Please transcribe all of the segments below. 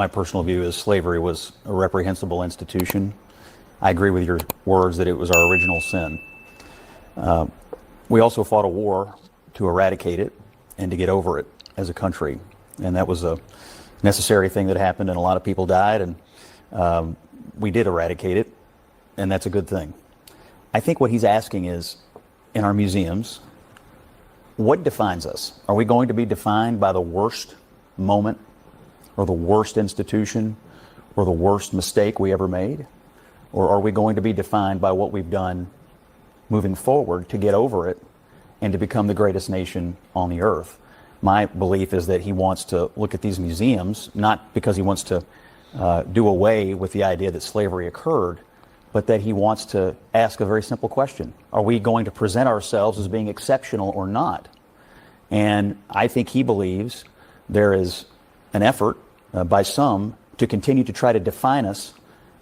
My personal view is slavery was a reprehensible institution. I agree with your words that it was our original sin. We also fought a war to eradicate it and to get over it as a country. And that was a necessary thing that happened, and a lot of people died, and we did eradicate it, and that's a good thing. I think what he's asking is, in our museums, what defines us? Are we going to be defined by the worst moment or the worst institution or the worst mistake we ever made? Or are we going to be defined by what we've done moving forward to get over it and to become the greatest nation on the earth? My belief is that he wants to look at these museums, not because he wants to do away with the idea that slavery occurred, but that he wants to ask a very simple question. Are we going to present ourselves as being exceptional or not? And I think he believes there is an effort by some to continue to try to define us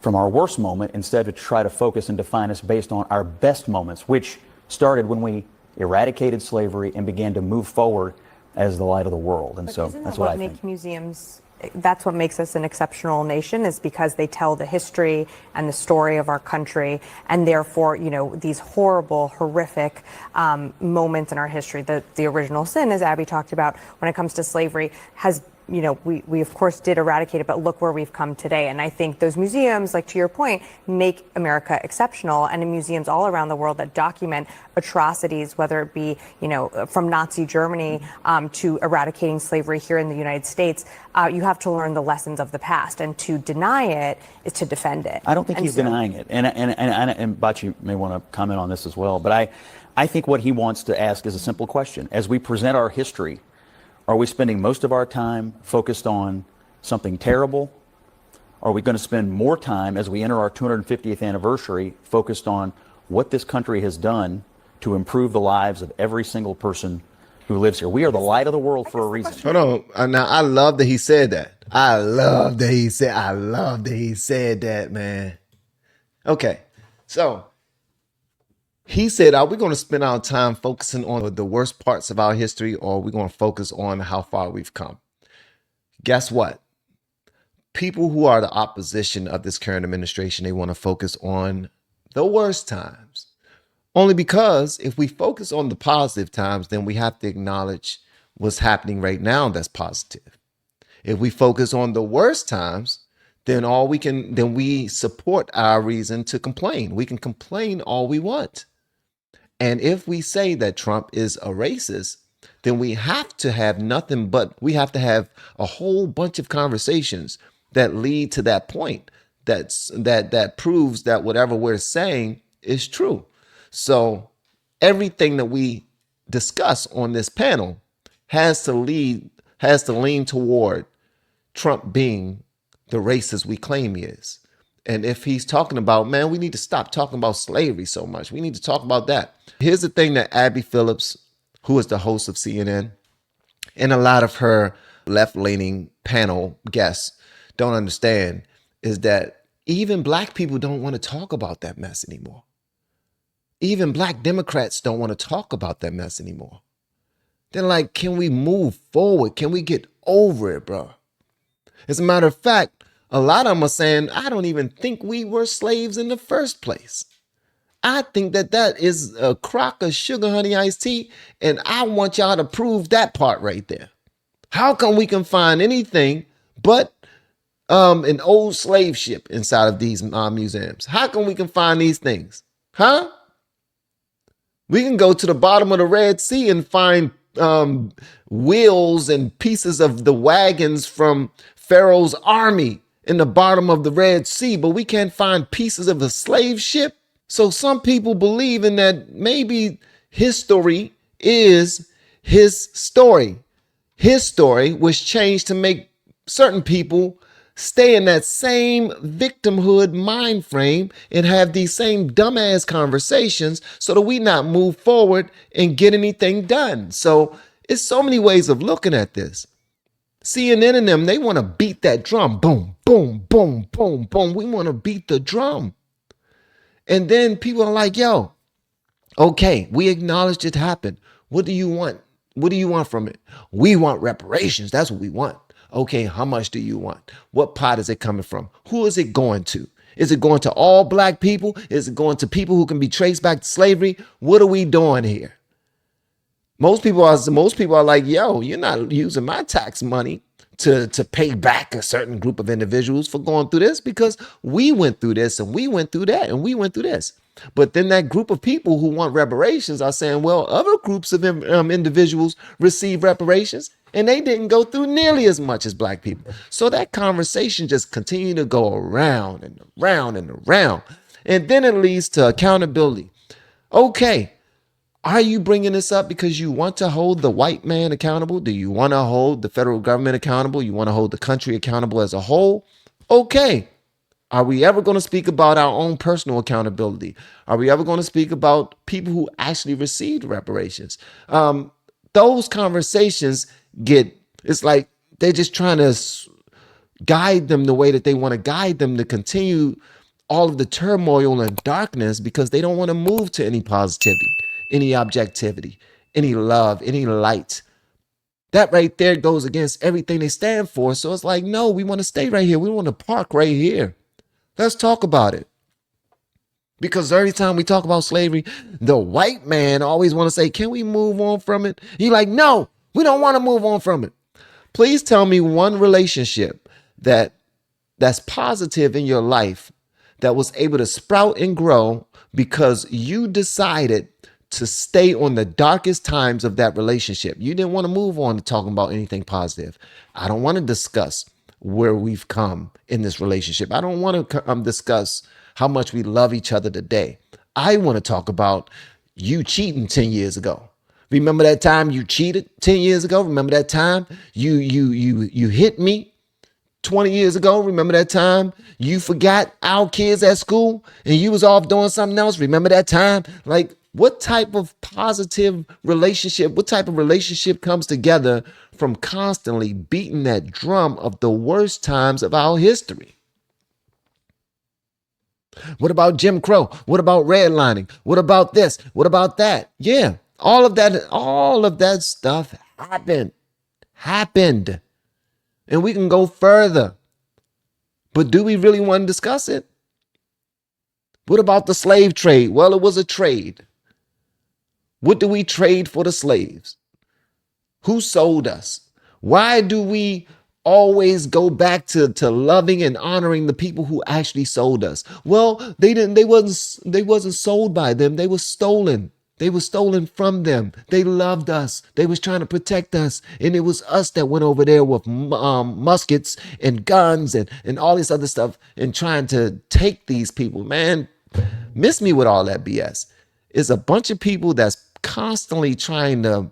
from our worst moment instead of to try to focus and define us based on our best moments, which started when we eradicated slavery and began to move forward as the light of the world. And so that's what I think. Museums, that's what makes us an exceptional nation, is because they tell the history and the story of our country, and therefore, you know, these horrible, horrific moments in our history. The original sin, as Abby talked about, when it comes to slavery, has, you know, we of course did eradicate it, but look where we've come today. And I think those museums, like to your point, make America exceptional. And in museums all around the world that document atrocities, whether it be, you know, from Nazi Germany to eradicating slavery here in the United States, you have to learn the lessons of the past. And to deny it is to defend it. I don't think he's denying it. And Bachi may want to comment on this as well. But I think what he wants to ask is a simple question. As we present our history, are we spending most of our time focused on something terrible? Are we going to spend more time as we enter our 250th anniversary focused on what this country has done to improve the lives of every single person who lives here? We are the light of the world for a reason. Hold on. Now, I love that he said that. I love that he said that, man. Okay. So he said, are we going to spend our time focusing on the worst parts of our history, or are we going to focus on how far we've come? Guess what? People who are the opposition of this current administration, they want to focus on the worst times. Only because if we focus on the positive times, then we have to acknowledge what's happening right now that's positive. If we focus on the worst times, then we support our reason to complain. We can complain all we want. And if we say that Trump is a racist, then we have to have we have to have a whole bunch of conversations that lead to that point that proves that whatever we're saying is true. So everything that we discuss on this panel has to lean toward Trump being the racist we claim he is. And if he's talking about, man, we need to stop talking about slavery so much. We need to talk about that. Here's the thing that Abby Phillips, who is the host of CNN, and a lot of her left-leaning panel guests don't understand, is that even black people don't want to talk about that mess anymore. Even black Democrats don't want to talk about that mess anymore. They're like, can we move forward? Can we get over it, bro? As a matter of fact, a lot of them are saying, I don't even think we were slaves in the first place. I think that is a crock of sugar honey iced tea, and I want y'all to prove that part right there. How come we can find anything but an old slave ship inside of these museums? How come we can find these things? Huh? We can go to the bottom of the Red Sea and find wheels and pieces of the wagons from Pharaoh's army in the bottom of the Red Sea, but we can't find pieces of a slave ship. So some people believe in that maybe history is his story. His story was changed to make certain people stay in that same victimhood mind frame and have these same dumbass conversations so that we not move forward and get anything done. So it's so many ways of looking at this. CNN and them, they want to beat that drum. Boom, boom, boom, boom, boom. We want to beat the drum. And then people are like, yo, okay, we acknowledged it happened. What do you want? What do you want from it? We want reparations. That's what we want. Okay, how much do you want? What pot is it coming from? Who is it going to? Is it going to all black people? Is it going to people who can be traced back to slavery? What are we doing here? Most people are like, yo, you're not using my tax money to pay back a certain group of individuals for going through this, because we went through this and we went through that and we went through this. But then that group of people who want reparations are saying, well, other groups of individuals receive reparations and they didn't go through nearly as much as black people. So that conversation just continued to go around and around and around. And then it leads to accountability. Okay, are you bringing this up because you want to hold the white man accountable? Do you want to hold the federal government accountable? You want to hold the country accountable as a whole? Okay. Are we ever going to speak about our own personal accountability? Are we ever going to speak about people who actually received reparations? Those conversations it's like they're just trying to guide them the way that they want to guide them to continue all of the turmoil and darkness, because they don't want to move to any positivity, any objectivity, any love, any light. That right there goes against everything they stand for. So it's like, no, we want to stay right here. We want to park right here. Let's talk about it. Because every time we talk about slavery, the white man always want to say, can we move on from it? You're like, no, we don't want to move on from it. Please tell me one relationship that's positive in your life that was able to sprout and grow because you decided to stay on the darkest times of that relationship. You didn't want to move on to talking about anything positive. I don't want to discuss where we've come in this relationship. I don't want to discuss how much we love each other today. I want to talk about you cheating 10 years ago. Remember that time you cheated 10 years ago? Remember that time you hit me 20 years ago? Remember that time you forgot our kids at school and you was off doing something else? Remember that time? Like, what type of positive relationship, what type of relationship comes together from constantly beating that drum of the worst times of our history? What about Jim Crow? What about redlining? What about this? What about that? Yeah, all of that stuff happened. And we can go further. But do we really want to discuss it? What about the slave trade? Well, it was a trade. What do we trade for the slaves? Who sold us? Why do we always go back to loving and honoring the people who actually sold us? Well, they wasn't sold by them. They were stolen. They were stolen from them. They loved us. They was trying to protect us. And it was us that went over there with muskets and guns and all this other stuff and trying to take these people. Man, miss me with all that BS. It's a bunch of people that's constantly trying to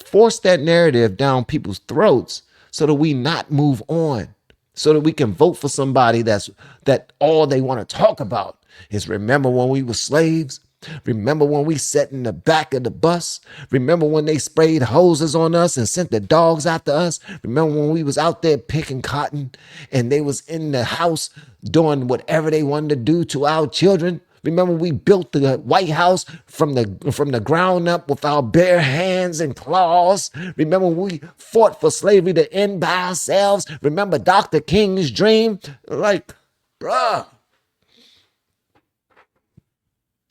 force that narrative down people's throats so that we not move on, so that we can vote for somebody that all they want to talk about is, remember when we were slaves? Remember when we sat in the back of the bus? Remember when they sprayed hoses on us and sent the dogs after us? Remember when we was out there picking cotton and they was in the house doing whatever they wanted to do to our children? Remember we built the White House from the ground up with our bare hands and claws? Remember we fought for slavery to end by ourselves? Remember Dr. King's dream? Like, bruh.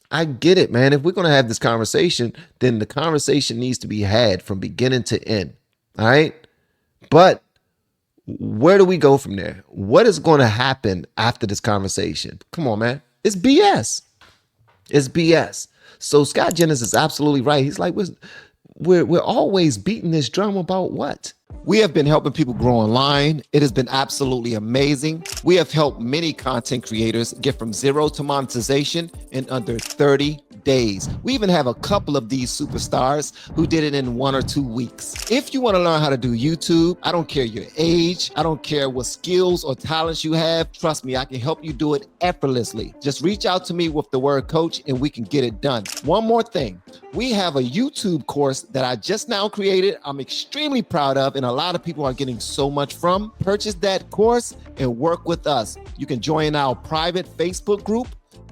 I get it, man. If we're going to have this conversation, then the conversation needs to be had from beginning to end. All right. But where do we go from there? What is going to happen after this conversation? Come on, man. It's BS. It's BS. So Scott Jennings is absolutely right. He's like, we're always beating this drum about what? We have been helping people grow online. It has been absolutely amazing. We have helped many content creators get from zero to monetization in under 30 days. We even have a couple of these superstars who did it in 1 or 2 weeks. If you want to learn how to do YouTube, I don't care your age, I don't care what skills or talents you have. Trust me, I can help you do it effortlessly. Just reach out to me with the word coach and we can get it done. One more thing. We have a YouTube course that I just now created. I'm extremely proud of, and a lot of people are getting so much from. Purchase that course and work with us. You can join our private Facebook group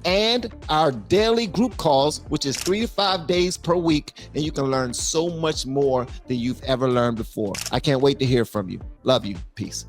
and our daily group calls, which is 3 to 5 days per week. And you can learn so much more than you've ever learned before. I can't wait to hear from you. Love you. Peace.